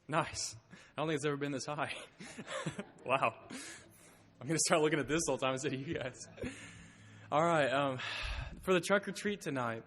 Nice. I don't think it's ever been this high. Wow. I'm going to start looking at this the whole time instead of you guys. All right. For the trunk or treat tonight,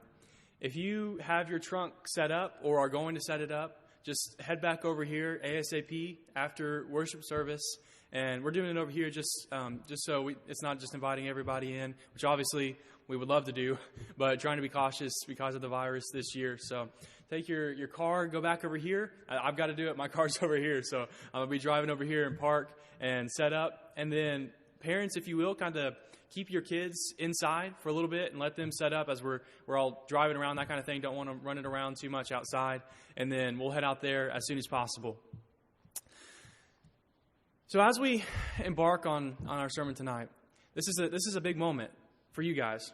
if you have your trunk set up or are going to set it up, just head back over here ASAP after worship service. And we're doing it over here just so it's not just inviting everybody in, which obviously we would love to do, but trying to be cautious because of the virus this year. So take your car, go back over here. I've got to do it. My car's over here. So I'm going to be driving over here and park and set up. And then parents, if you will, kind of keep your kids inside for a little bit and let them set up as we're all driving around, that kind of thing. Don't want them running around too much outside. And then we'll head out there as soon as possible. So as we embark on our sermon tonight, this is a big moment for you guys,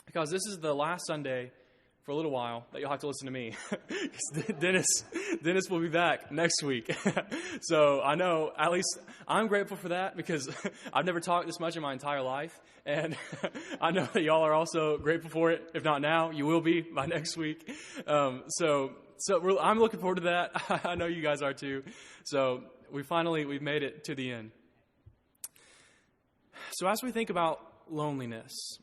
because this is the last Sunday for a little while that you'll have to listen to me. Dennis will be back next week. So I know, at least I'm grateful for that, because I've never talked this much in my entire life. And I know that y'all are also grateful for it. If not now, you will be by next week. So I'm looking forward to that. I know you guys are too. So we've made it to the end. So as we think about loneliness,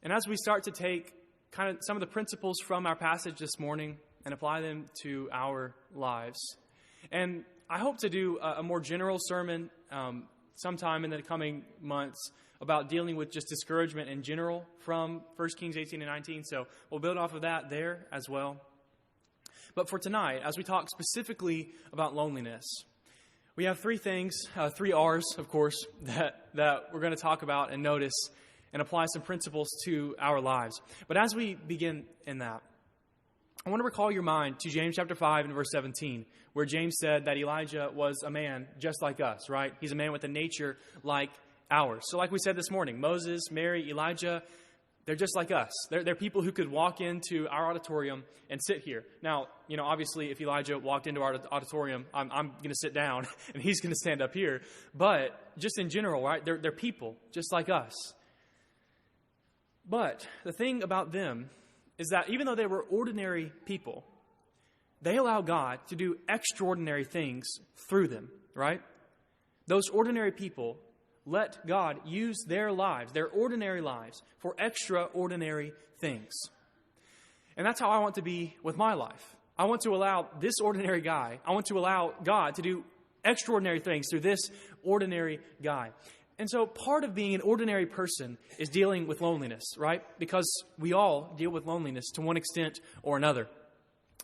and as we start to take kind of some of the principles from our passage this morning and apply them to our lives, and I hope to do a more general sermon sometime in the coming months about dealing with just discouragement in general from 1 Kings 18 and 19. So we'll build off of that there as well. But for tonight, as we talk specifically about loneliness, we have three things, three R's, of course, that we're going to talk about and notice and apply some principles to our lives. But as we begin in that, I want to recall your mind to James chapter 5 and verse 17, where James said that Elijah was a man just like us, right? He's a man with a nature like ours. So like we said this morning, Moses, Mary, Elijah, they're just like us. They're people who could walk into our auditorium and sit here. Now, obviously, if Elijah walked into our auditorium, I'm going to sit down and he's going to stand up here. But just in general, right, they're people just like us. But the thing about them is that even though they were ordinary people, they allow God to do extraordinary things through them, right? Those ordinary people let God use their lives, their ordinary lives, for extraordinary things. And that's how I want to be with my life. I want to allow this ordinary guy, I want to allow God to do extraordinary things through this ordinary guy. And so part of being an ordinary person is dealing with loneliness, right? Because we all deal with loneliness to one extent or another.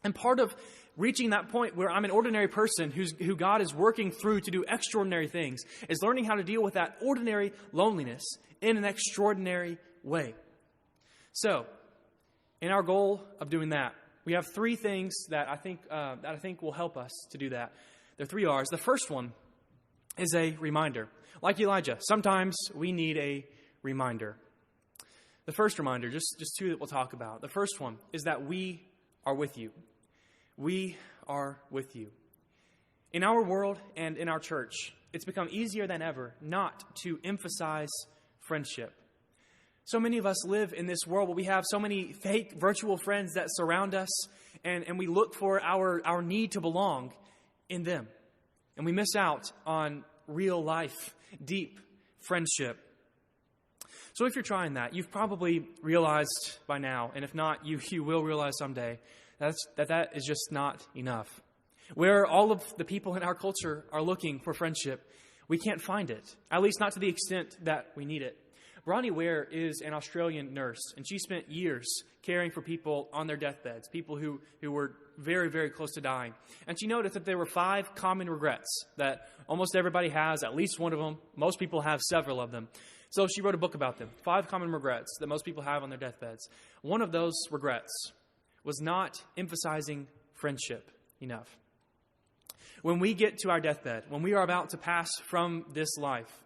And part of reaching that point where I'm an ordinary person who God is working through to do extraordinary things is learning how to deal with that ordinary loneliness in an extraordinary way. So, in our goal of doing that, we have three things that I think will help us to do that. There are three R's. The first one is a reminder. Like Elijah, sometimes we need a reminder. The first reminder, just two that we'll talk about. The first one is that we are with you. We are with you. In our world and in our church, it's become easier than ever not to emphasize friendship. So many of us live in this world where we have so many fake virtual friends that surround us, and we look for our need to belong in them. And we miss out on real life, deep friendship. So if you're trying that, you've probably realized by now, and if not, you will realize someday, that is just not enough. Where all of the people in our culture are looking for friendship, we can't find it, at least not to the extent that we need it. Bronnie Ware is an Australian nurse, and she spent years caring for people on their deathbeds, people who were very, very close to dying. And she noticed that there were 5 common regrets that almost everybody has, at least one of them. Most people have several of them. So she wrote a book about them, 5 common regrets that most people have on their deathbeds. One of those regrets was not emphasizing friendship enough. When we get to our deathbed, when we are about to pass from this life,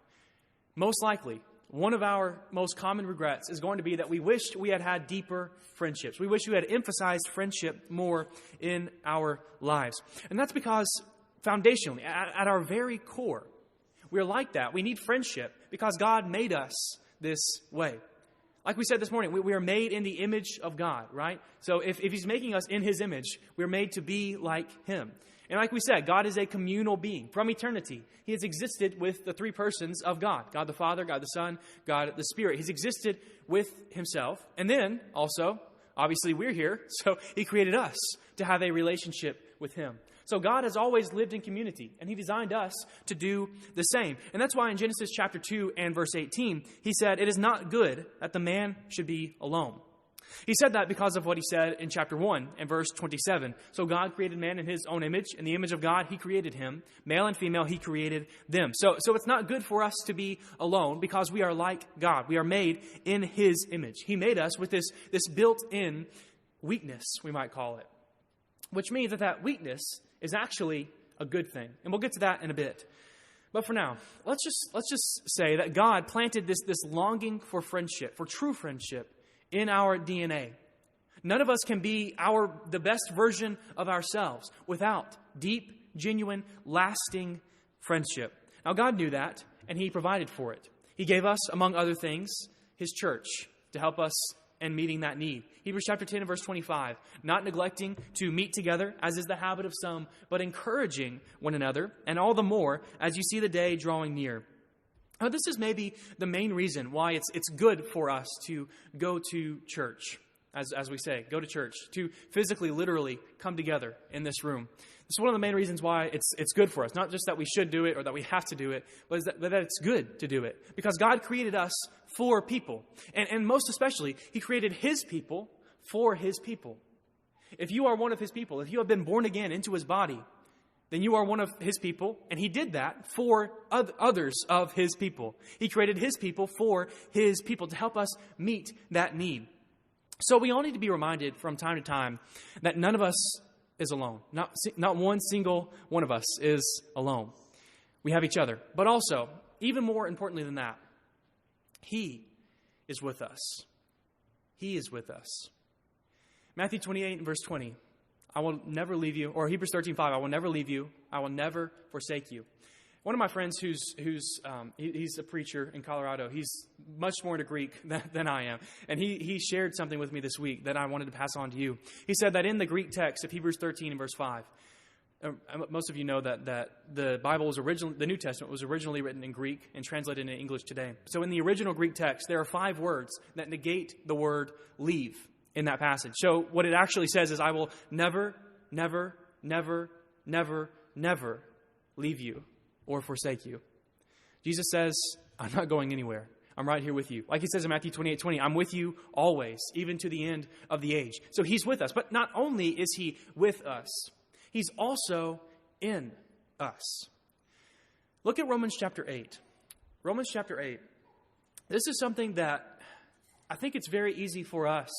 most likely, one of our most common regrets is going to be that we wished we had had deeper friendships. We wish we had emphasized friendship more in our lives. And that's because foundationally, at our very core, we're like that. We need friendship because God made us this way. Like we said this morning, we are made in the image of God, right? So if he's making us in his image, we're made to be like him. And like we said, God is a communal being from eternity. He has existed with the three persons of God. God the Father, God the Son, God the Spirit. He's existed with himself. And then also, obviously we're here, so he created us to have a relationship with him. So God has always lived in community, and he designed us to do the same. And that's why in Genesis chapter 2 and verse 18, he said, "It is not good that the man should be alone." He said that because of what he said in chapter 1 and verse 27. So God created man in his own image. In the image of God, he created him. Male and female, he created them. So it's not good for us to be alone because we are like God. We are made in his image. He made us with this built-in weakness, we might call it, which means that weakness is actually a good thing. And we'll get to that in a bit. But for now, let's just say that God planted this longing for friendship, for true friendship, in our DNA. None of us can be the best version of ourselves without deep, genuine, lasting friendship. Now, God knew that, and he provided for it. He gave us, among other things, his church to help us in meeting that need. Hebrews chapter 10 and verse 25, not neglecting to meet together, as is the habit of some, but encouraging one another, and all the more as you see the day drawing near. Now, this is maybe the main reason why it's good for us to go to church, as we say, go to church, to physically, literally come together in this room. This is one of the main reasons why it's good for us. Not just that we should do it or that we have to do it, but that it's good to do it. Because God created us for people. And most especially, he created his people for his people. If you are one of his people, if you have been born again into his body, then you are one of his people, and he did that for others of his people. He created his people for his people to help us meet that need. So we all need to be reminded from time to time that none of us is alone. Not one single one of us is alone. We have each other. But also, even more importantly than that, he is with us. He is with us. Matthew 28 and verse 20. I will never leave you, or Hebrews 13:5, I will never leave you. I will never forsake you. One of my friends he's a preacher in Colorado. He's much more into Greek than I am. And he shared something with me this week that I wanted to pass on to you. He said that in the Greek text of Hebrews 13 and verse 5, most of you know that the Bible was the New Testament was originally written in Greek and translated into English today. So in the original Greek text, there are 5 words that negate the word leave in that passage. So what it actually says is, I will never, never, never, never, never leave you or forsake you. Jesus says, I'm not going anywhere. I'm right here with you. Like he says in Matthew 28:20, I'm with you always, even to the end of the age. So he's with us. But not only is he with us, he's also in us. Look at Romans chapter 8. Romans chapter 8. This is something that I think it's very easy for us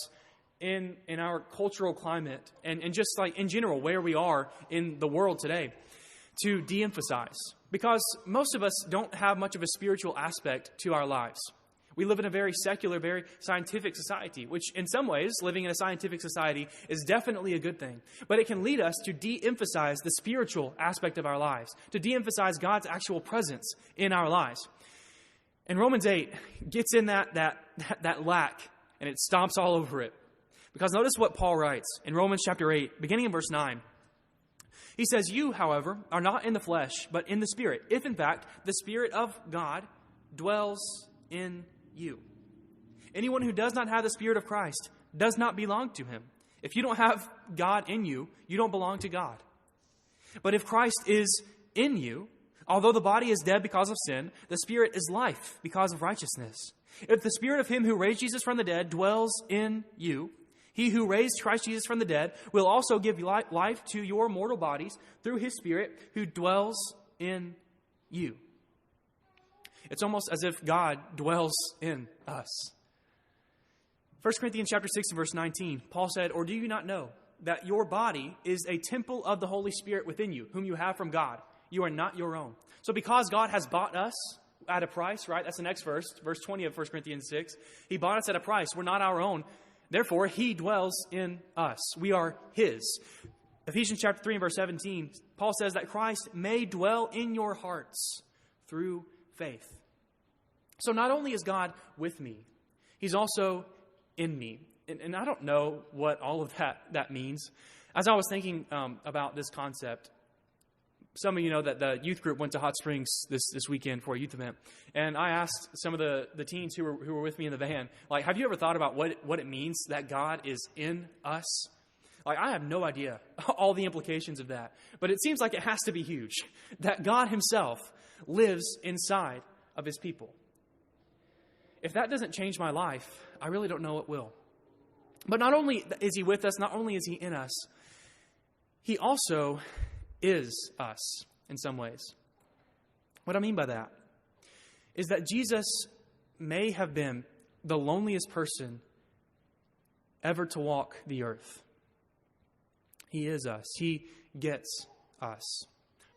in our cultural climate and just like in general where we are in the world today to de-emphasize. Because most of us don't have much of a spiritual aspect to our lives. We live in a very secular, very scientific society, which in some ways, living in a scientific society is definitely a good thing. But it can lead us to de-emphasize the spiritual aspect of our lives, to de-emphasize God's actual presence in our lives. And Romans 8 gets in that lack, and it stomps all over it. Because notice what Paul writes in Romans chapter 8, beginning in verse 9. He says, you, however, are not in the flesh, but in the Spirit, if in fact the Spirit of God dwells in you. Anyone who does not have the Spirit of Christ does not belong to him. If you don't have God in you, you don't belong to God. But if Christ is in you, although the body is dead because of sin, the Spirit is life because of righteousness. If the Spirit of him who raised Jesus from the dead dwells in you, he who raised Christ Jesus from the dead will also give life to your mortal bodies through his Spirit who dwells in you. It's almost as if God dwells in us. 1 Corinthians chapter 6 and verse 19, Paul said, or do you not know that your body is a temple of the Holy Spirit within you, whom you have from God? You are not your own. So because God has bought us at a price, right? That's the next verse, verse 20 of 1 Corinthians 6. He bought us at a price. We're not our own. Therefore, he dwells in us. We are his. Ephesians chapter 3 and verse 17, Paul says that Christ may dwell in your hearts through faith. So not only is God with me, He's also in me. And I don't know what all of that means. As I was thinking about this concept, some of you know that the youth group went to Hot Springs this weekend for a youth event. And I asked some of the teens who were with me in the van, like, have you ever thought about what it means that God is in us? Like, I have no idea all the implications of that. But it seems like it has to be huge, that God himself lives inside of his people. If that doesn't change my life, I really don't know what will. But not only is he with us, not only is he in us, he also is us in some ways. What I mean by that is that Jesus may have been the loneliest person ever to walk the earth. He is us. He gets us.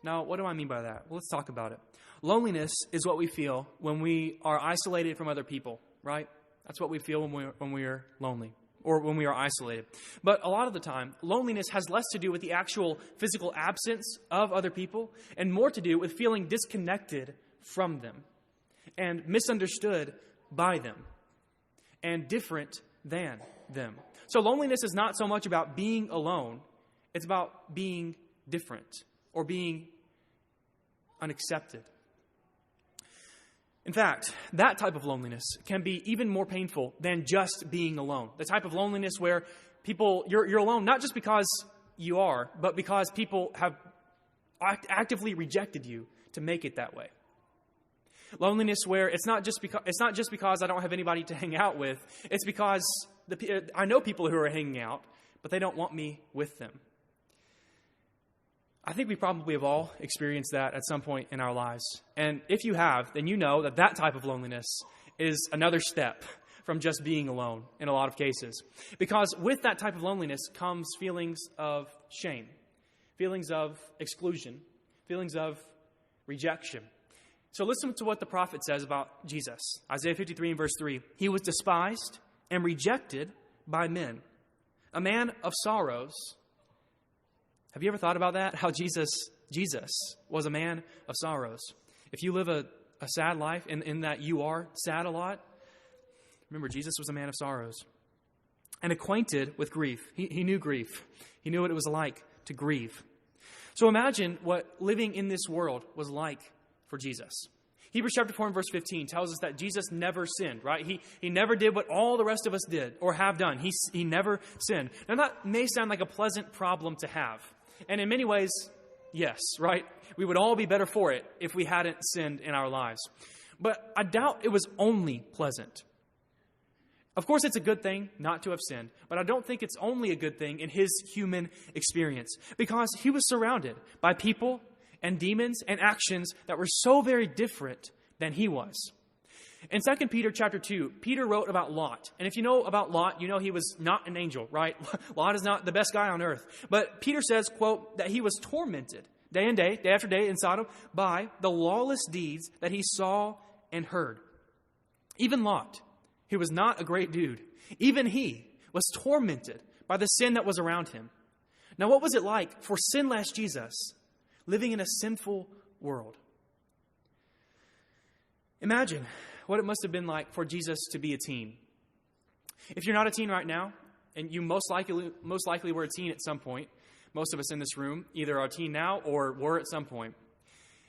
Now, what do I mean by that? Well, let's talk about it. Loneliness is what we feel when we are isolated from other people, right? That's what we feel when we are lonely or when we are isolated. But a lot of the time, loneliness has less to do with the actual physical absence of other people and more to do with feeling disconnected from them and misunderstood by them and different than them. So loneliness is not so much about being alone. It's about being different or being unaccepted. In fact, that type of loneliness can be even more painful than just being alone. The type of loneliness where you're alone, not just because you are, but because people have actively rejected you to make it that way. Loneliness where it's not just because I don't have anybody to hang out with. It's because I know people who are hanging out, but they don't want me with them. I think we probably have all experienced that at some point in our lives. And if you have, then you know that type of loneliness is another step from just being alone in a lot of cases. Because with that type of loneliness comes feelings of shame, feelings of exclusion, feelings of rejection. So listen to what the prophet says about Jesus. Isaiah 53 and verse 3. He was despised and rejected by men, a man of sorrows. Have you ever thought about that? How Jesus was a man of sorrows. If you live a sad life in that you are sad a lot, remember Jesus was a man of sorrows. And acquainted with grief. He knew grief. He knew what it was like to grieve. So imagine what living in this world was like for Jesus. Hebrews chapter 4 and verse 15 tells us that Jesus never sinned, right? He never did what all the rest of us did or have done. He never sinned. Now that may sound like a pleasant problem to have. And in many ways, yes, right? We would all be better for it if we hadn't sinned in our lives. But I doubt it was only pleasant. Of course, it's a good thing not to have sinned, but I don't think it's only a good thing in his human experience because he was surrounded by people and demons and actions that were so very different than he was. In 2 Peter chapter 2, Peter wrote about Lot. And if you know about Lot, you know he was not an angel, right? Lot is not the best guy on earth. But Peter says, quote, that he was tormented day and day after day in Sodom by the lawless deeds that he saw and heard. Even Lot, who was not a great dude, even he was tormented by the sin that was around him. Now, what was it like for sinless Jesus living in a sinful world? Imagine what it must have been like for Jesus to be a teen. If you're not a teen right now, and you most likely were a teen at some point, most of us in this room either are a teen now or were at some point.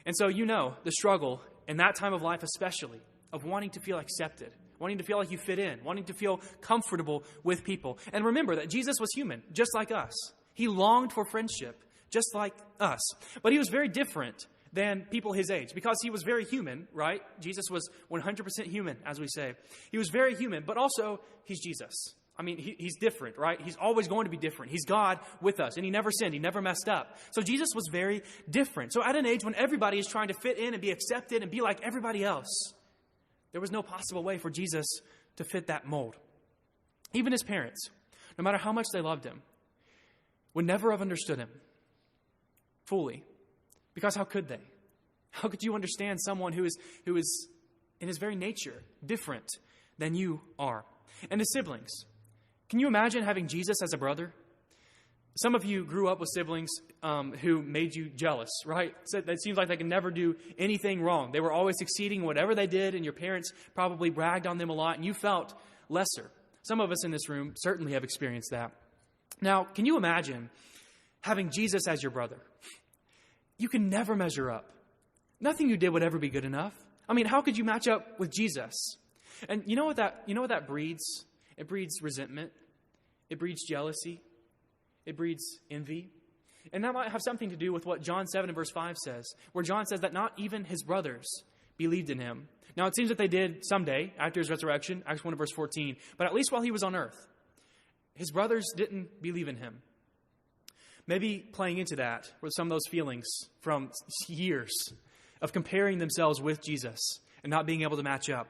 And so you know the struggle in that time of life especially of wanting to feel accepted, wanting to feel like you fit in, wanting to feel comfortable with people. And remember that Jesus was human, just like us. He longed for friendship, just like us. But he was very different than people his age because he was very human, right? Jesus was 100% human, as we say. He was very human, but also he's Jesus. I mean, he's different, right? He's always going to be different. He's God with us, and he never sinned. He never messed up. So Jesus was very different. So at an age when everybody is trying to fit in and be accepted and be like everybody else, there was no possible way for Jesus to fit that mold. Even his parents, no matter how much they loved him, would never have understood him fully. Because how could they? How could you understand someone who is in his very nature different than you are? And his siblings. Can you imagine having Jesus as a brother? Some of you grew up with siblings who made you jealous, right? So it seems like they can never do anything wrong. They were always succeeding in whatever they did, and your parents probably bragged on them a lot, and you felt lesser. Some of us in this room certainly have experienced that. Now, can you imagine having Jesus as your brother? You can never measure up. Nothing you did would ever be good enough. I mean, how could you match up with Jesus? And you know what that breeds? It breeds resentment. It breeds jealousy. It breeds envy. And that might have something to do with what John 7 and verse 5 says, where John says that not even his brothers believed in him. Now, it seems that they did someday after his resurrection, Acts 1 and verse 14, but at least while he was on earth, his brothers didn't believe in him. Maybe playing into that were some of those feelings from years of comparing themselves with Jesus and not being able to match up.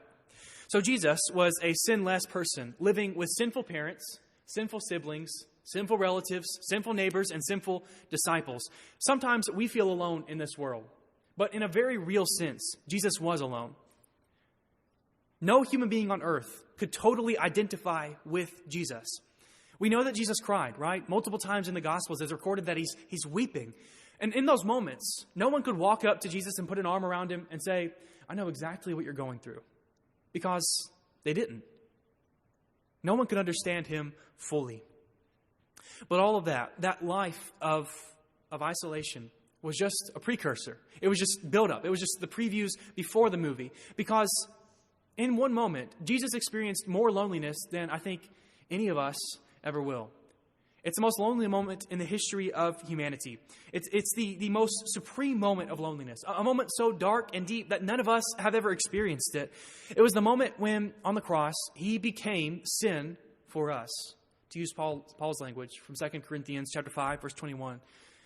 So Jesus was a sinless person living with sinful parents, sinful siblings, sinful relatives, sinful neighbors, and sinful disciples. Sometimes we feel alone in this world, but in a very real sense, Jesus was alone. No human being on earth could totally identify with Jesus. We know that Jesus cried, right? Multiple times in the Gospels, it's recorded that he's weeping. And in those moments, no one could walk up to Jesus and put an arm around him and say, I know exactly what you're going through. Because they didn't. No one could understand him fully. But all of that life of isolation was just a precursor. It was just build-up. It was just the previews before the movie. Because in one moment, Jesus experienced more loneliness than I think any of us ever will. It's the most lonely moment in the history of humanity. It's the most supreme moment of loneliness. A moment so dark and deep that none of us have ever experienced it. It was the moment when, on the cross, he became sin for us. To use Paul's language from 2 Corinthians chapter 5, verse 21.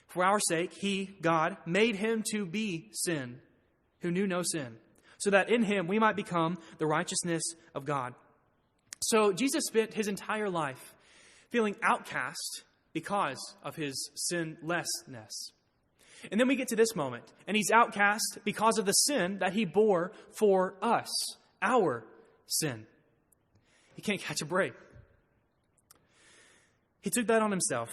For our sake, he, God, made him to be sin, who knew no sin, so that in him we might become the righteousness of God. So Jesus spent his entire life feeling outcast because of his sinlessness. And then we get to this moment, and he's outcast because of the sin that he bore for us, our sin. He can't catch a break. He took that on himself,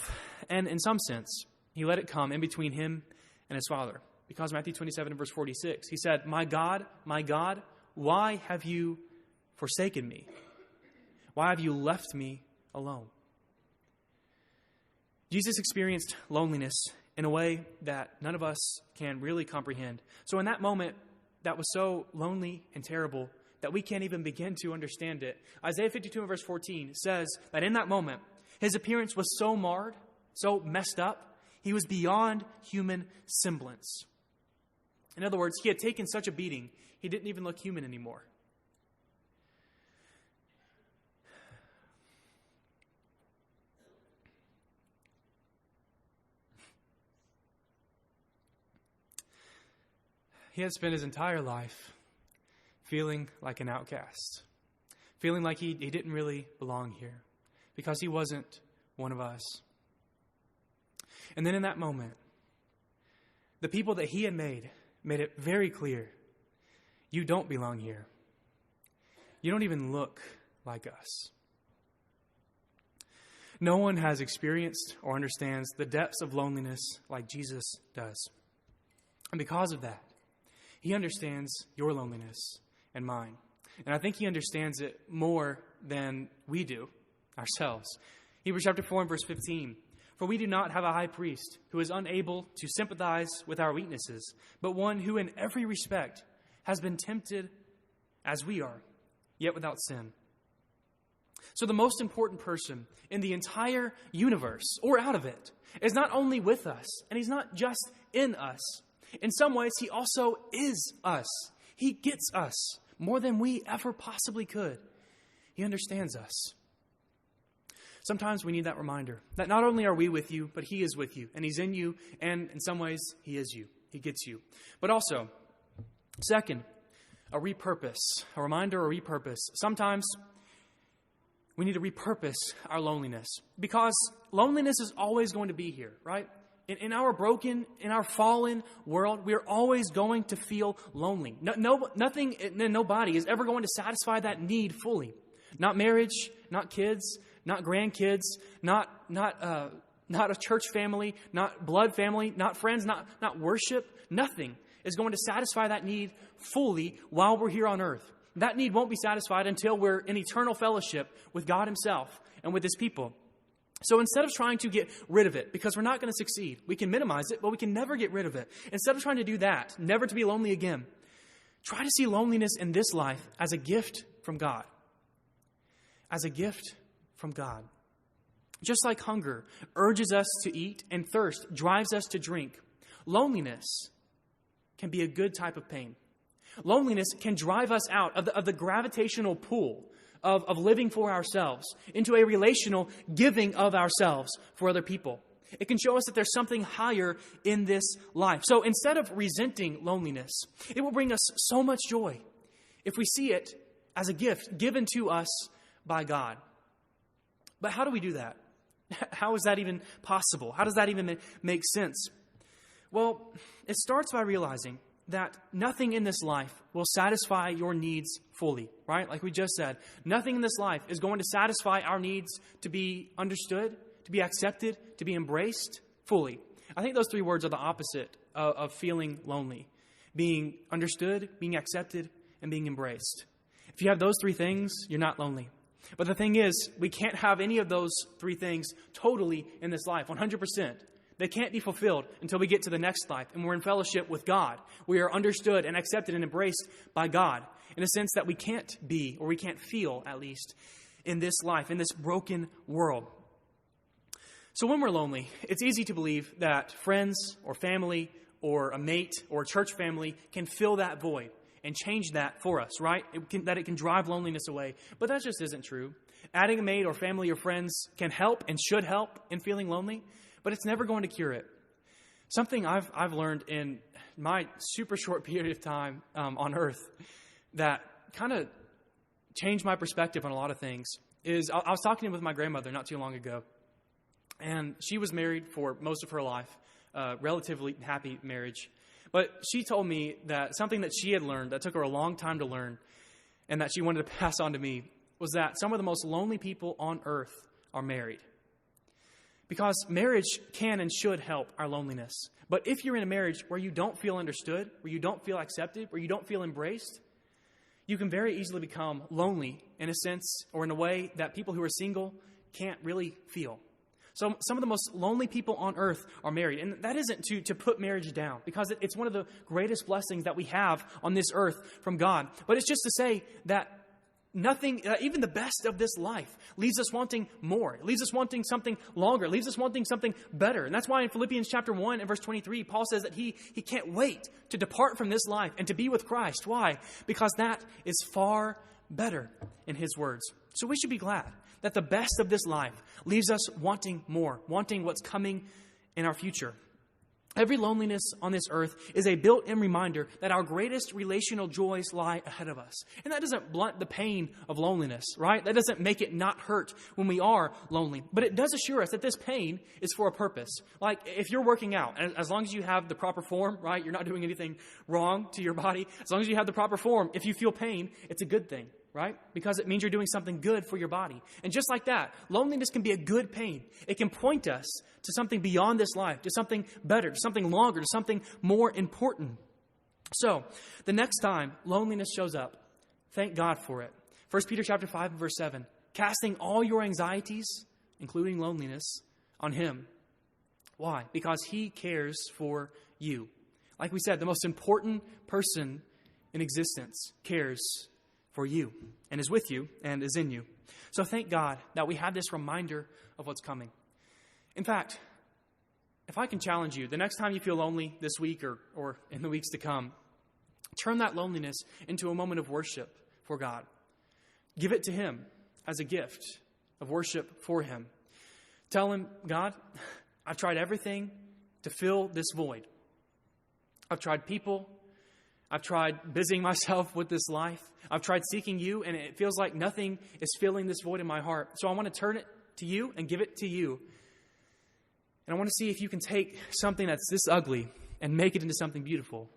and in some sense, he let it come in between him and his Father. Because Matthew 27 and verse 46, he said, my God, why have you forsaken me? Why have you left me alone? Jesus experienced loneliness in a way that none of us can really comprehend. So in that moment that was so lonely and terrible that we can't even begin to understand it, Isaiah 52 and verse 14 says that in that moment, his appearance was so marred, so messed up, he was beyond human semblance. In other words, he had taken such a beating, he didn't even look human anymore. He had spent his entire life feeling like an outcast, feeling like he didn't really belong here because he wasn't one of us. And then in that moment, the people that he had made it very clear, you don't belong here. You don't even look like us. No one has experienced or understands the depths of loneliness like Jesus does. And because of that, he understands your loneliness and mine. And I think he understands it more than we do ourselves. Hebrews chapter 4 and verse 15. For we do not have a high priest who is unable to sympathize with our weaknesses, but one who in every respect has been tempted as we are, yet without sin. So the most important person in the entire universe, or out of it, is not only with us, and he's not just in us. In some ways, he also is us. He gets us more than we ever possibly could. He understands us. Sometimes we need that reminder that not only are we with you, but he is with you, and he's in you, and in some ways, he is you. He gets you. But also, second, a repurpose, a reminder, a repurpose. Sometimes we need to repurpose our loneliness because loneliness is always going to be here, right? In our broken, in our fallen world, we're always going to feel lonely. Nothing and nobody is ever going to satisfy that need fully. Not marriage, not kids, not grandkids, not a church family, not blood family, not friends, not worship. Nothing is going to satisfy that need fully while we're here on earth. that need won't be satisfied until we're in eternal fellowship with God himself and with his people. So instead of trying to get rid of it, because we're not going to succeed, we can minimize it, but we can never get rid of it. Instead of trying to do that, never to be lonely again, try to see loneliness in this life as a gift from God. As a gift from God. Just like hunger urges us to eat and thirst drives us to drink, loneliness can be a good type of pain. Loneliness can drive us out of the gravitational pull of living for ourselves into a relational giving of ourselves for other people. It can show us that there's something higher in this life. So instead of resenting loneliness, it will bring us so much joy if we see it as a gift given to us by God. But how do we do that? How is that even possible? How does that even make sense? Well, it starts by realizing that nothing in this life will satisfy your needs fully, right? Like we just said, nothing in this life is going to satisfy our needs to be understood, to be accepted, to be embraced fully. I think those three words are the opposite of feeling lonely. Being understood, being accepted, and being embraced. If you have those three things, you're not lonely. But the thing is, we can't have any of those three things totally in this life, 100%. They can't be fulfilled until we get to the next life and we're in fellowship with God. We are understood and accepted and embraced by God in a sense that we can't be, or we can't feel at least, in this life, in this broken world. So when we're lonely, it's easy to believe that friends or family or a mate or a church family can fill that void and change that for us, right? That it can drive loneliness away. But that just isn't true. Adding a mate or family or friends can help and should help in feeling lonely, but it's never going to cure it. Something I've learned in my super short period of time on earth that kind of changed my perspective on a lot of things is I was talking with my grandmother not too long ago, and she was married for most of her life, relatively happy marriage. But she told me that something that she had learned that took her a long time to learn and that she wanted to pass on to me was that some of the most lonely people on earth are married. Because marriage can and should help our loneliness. But if you're in a marriage where you don't feel understood, where you don't feel accepted, where you don't feel embraced, you can very easily become lonely in a sense or in a way that people who are single can't really feel. So some of the most lonely people on earth are married. And that isn't to put marriage down, because it's one of the greatest blessings that we have on this earth from God. But it's just to say that nothing, even the best of this life, leaves us wanting more. It leaves us wanting something longer. It leaves us wanting something better. And that's why in Philippians chapter 1 and verse 23, Paul says that he can't wait to depart from this life and to be with Christ. Why? Because that is far better in his words. So we should be glad that the best of this life leaves us wanting more, wanting what's coming in our future. Every loneliness on this earth is a built-in reminder that our greatest relational joys lie ahead of us. And that doesn't blunt the pain of loneliness, right? That doesn't make it not hurt when we are lonely. But it does assure us that this pain is for a purpose. Like if you're working out, as long as you have the proper form, right? You're not doing anything wrong to your body. As long as you have the proper form, if you feel pain, it's a good thing. Right? Because it means you're doing something good for your body. And just like that, loneliness can be a good pain. It can point us to something beyond this life, to something better, to something longer, to something more important. So, the next time loneliness shows up, thank God for it. 1 Peter chapter 5 and verse 7, casting all your anxieties, including loneliness, on Him. Why? Because He cares for you. Like we said, the most important person in existence cares for you and is with you and is in you. So thank God that we have this reminder of what's coming. In fact, if I can challenge you, the next time you feel lonely this week or in the weeks to come, turn that loneliness into a moment of worship for God. Give it to Him as a gift of worship for Him. Tell Him, God, I've tried everything to fill this void. I've tried people. I've tried busying myself with this life. I've tried seeking you, and it feels like nothing is filling this void in my heart. So I want to turn it to you and give it to you. And I want to see if you can take something that's this ugly and make it into something beautiful.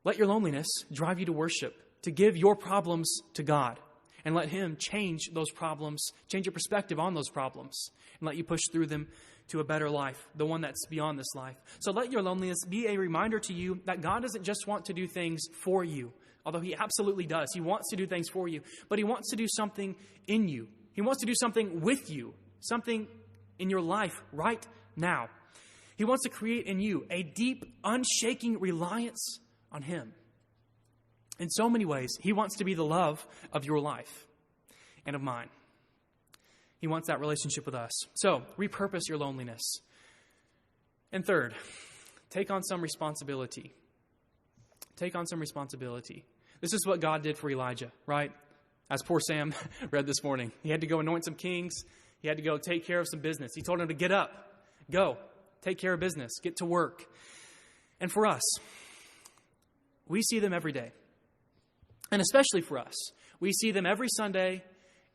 Let your loneliness drive you to worship, to give your problems to God, and let Him change those problems, change your perspective on those problems, and let you push through them to a better life, the one that's beyond this life. So let your loneliness be a reminder to you that God doesn't just want to do things for you. although he absolutely does. He wants to do things for you, but he wants to do something in you. He wants to do something with you, something in your life right now. He wants to create in you a deep, unshaking reliance on him. In so many ways, he wants to be the love of your life and of mine. He wants that relationship with us. So, repurpose your loneliness. And third, take on some responsibility. Take on some responsibility. This is what God did for Elijah, right? As poor Sam read this morning. He had to go anoint some kings. He had to go take care of some business. He told him to get up, go, take care of business, get to work. And for us, we see them every day. And especially for us, we see them every Sunday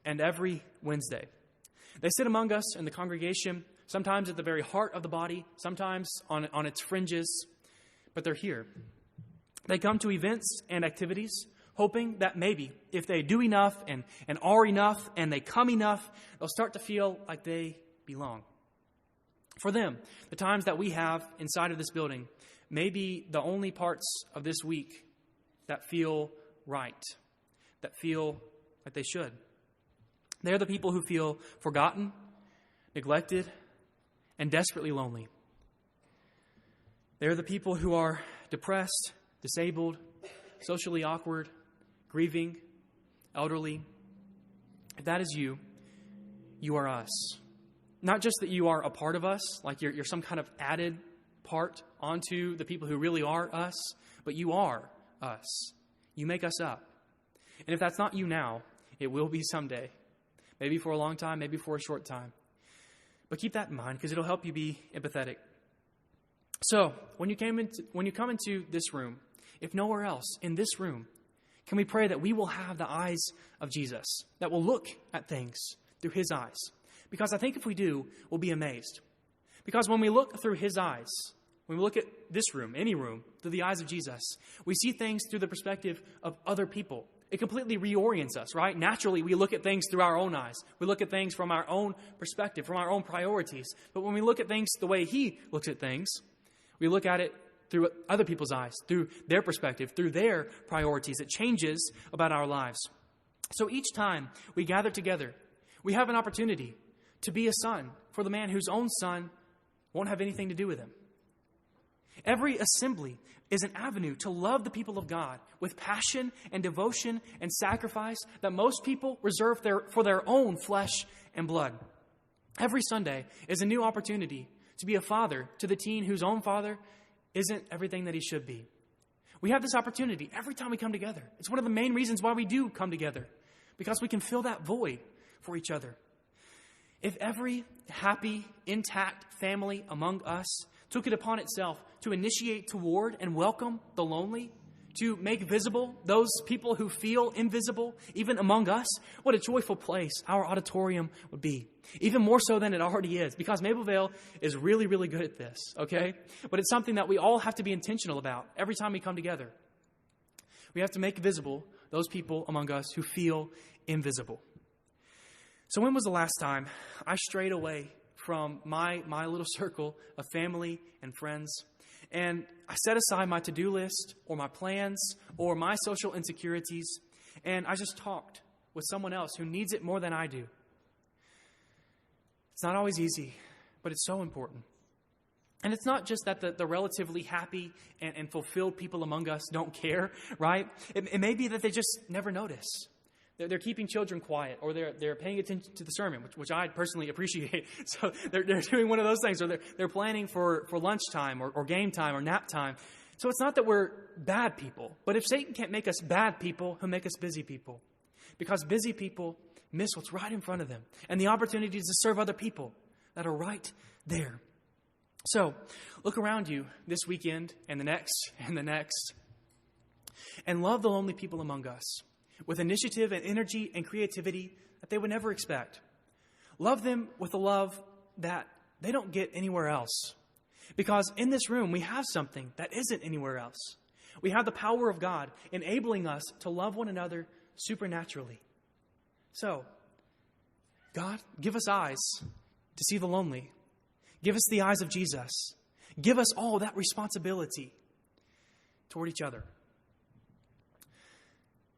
and every Wednesday. They sit among us in the congregation, sometimes at the very heart of the body, sometimes on its fringes, but they're here. They come to events and activities, hoping that maybe if they do enough and are enough and they come enough, they'll start to feel like they belong. For them, the times that we have inside of this building may be the only parts of this week that feel right, that feel like they should. They're the people who feel forgotten, neglected, and desperately lonely. They're the people who are depressed, disabled, socially awkward, grieving, elderly. If that is you, you are us. Not just that you are a part of us, like you're some kind of added part onto the people who really are us, but you are us. You make us up. And if that's not you now, it will be someday. Maybe for a long time, maybe for a short time. But keep that in mind because it'll help you be empathetic. So, when you come into this room, if nowhere else, in this room, can we pray that we will have the eyes of Jesus, that will look at things through his eyes? Because I think if we do, we'll be amazed. Because when we look through his eyes, when we look at this room, any room, through the eyes of Jesus, we see things through the perspective of other people. It completely reorients us, right? Naturally, we look at things through our own eyes. We look at things from our own perspective, from our own priorities. But when we look at things the way he looks at things, we look at it through other people's eyes, through their perspective, through their priorities. It changes about our lives. So each time we gather together, we have an opportunity to be a son for the man whose own son won't have anything to do with him. Every assembly is an avenue to love the people of God with passion and devotion and sacrifice that most people reserve for their own flesh and blood. Every Sunday is a new opportunity to be a father to the teen whose own father isn't everything that he should be. We have this opportunity every time we come together. It's one of the main reasons why we do come together, because we can fill that void for each other. If every happy, intact family among us took it upon itself to initiate toward and welcome the lonely, to make visible those people who feel invisible, even among us, what a joyful place our auditorium would be. Even more so than it already is, because Maplevale is really, really good at this, okay? But it's something that we all have to be intentional about every time we come together. We have to make visible those people among us who feel invisible. So when was the last time I strayed away from my little circle of family and friends, and I set aside my to-do list or my plans or my social insecurities, and I just talked with someone else who needs it more than I do? It's not always easy, but it's so important. And it's not just that the relatively happy and fulfilled people among us don't care, right? It may be that they just never notice. They're keeping children quiet, or they're paying attention to the sermon, which I personally appreciate. So they're doing one of those things, or they're planning for lunchtime or game time or nap time. So it's not that we're bad people, but if Satan can't make us bad people, he'll make us busy people. Because busy people miss what's right in front of them and the opportunities to serve other people that are right there. So look around you this weekend and the next and the next, and love the lonely people among us with initiative and energy and creativity that they would never expect. Love them with a love that they don't get anywhere else. Because in this room, we have something that isn't anywhere else. We have the power of God enabling us to love one another supernaturally. So, God, give us eyes to see the lonely. Give us the eyes of Jesus. Give us all that responsibility toward each other.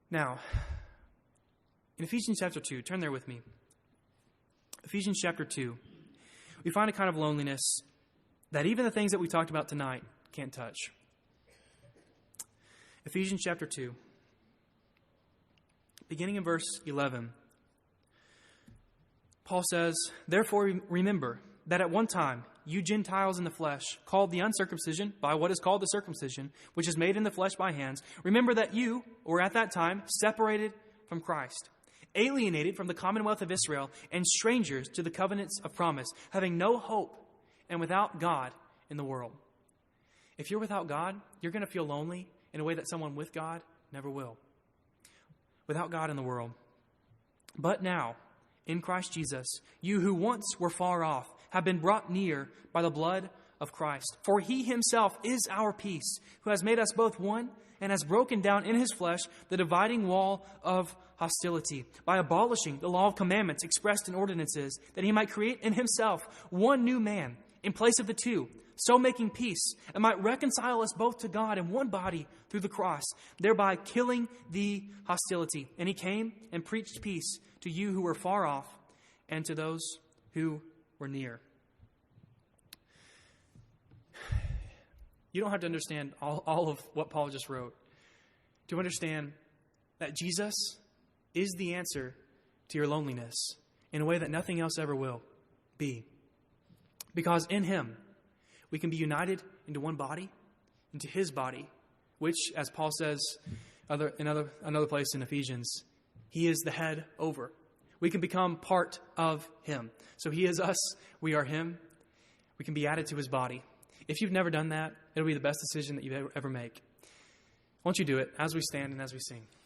Now, in Ephesians chapter 2, turn there with me. Ephesians chapter 2, we find a kind of loneliness that even the things that we talked about tonight can't touch. Ephesians chapter 2, beginning in verse 11, Paul says, "Therefore remember that at one time you Gentiles in the flesh, called the uncircumcision by what is called the circumcision, which is made in the flesh by hands, remember that you were at that time separated from Christ, alienated from the commonwealth of Israel, and strangers to the covenants of promise, having no hope and without God in the world." If you're without God, you're going to feel lonely in a way that someone with God never will. Without God in the world. "But now, in Christ Jesus, you who once were far off have been brought near by the blood of Christ. For he himself is our peace, who has made us both one and has broken down in his flesh the dividing wall of hostility, by abolishing the law of commandments expressed in ordinances, that he might create in himself one new man in place of the two, so making peace, and might reconcile us both to God in one body through the cross, thereby killing the hostility. And he came and preached peace to you who were far off, and to those who were near." You don't have to understand all of what Paul just wrote to understand that Jesus is the answer to your loneliness in a way that nothing else ever will be. Because in him, we can be united into one body, into his body, which, as Paul says in another place in Ephesians, he is the head over. We can become part of him. So he is us, we are him. We can be added to his body. If you've never done that, it'll be the best decision that you ever make. Won't you do it as we stand and as we sing?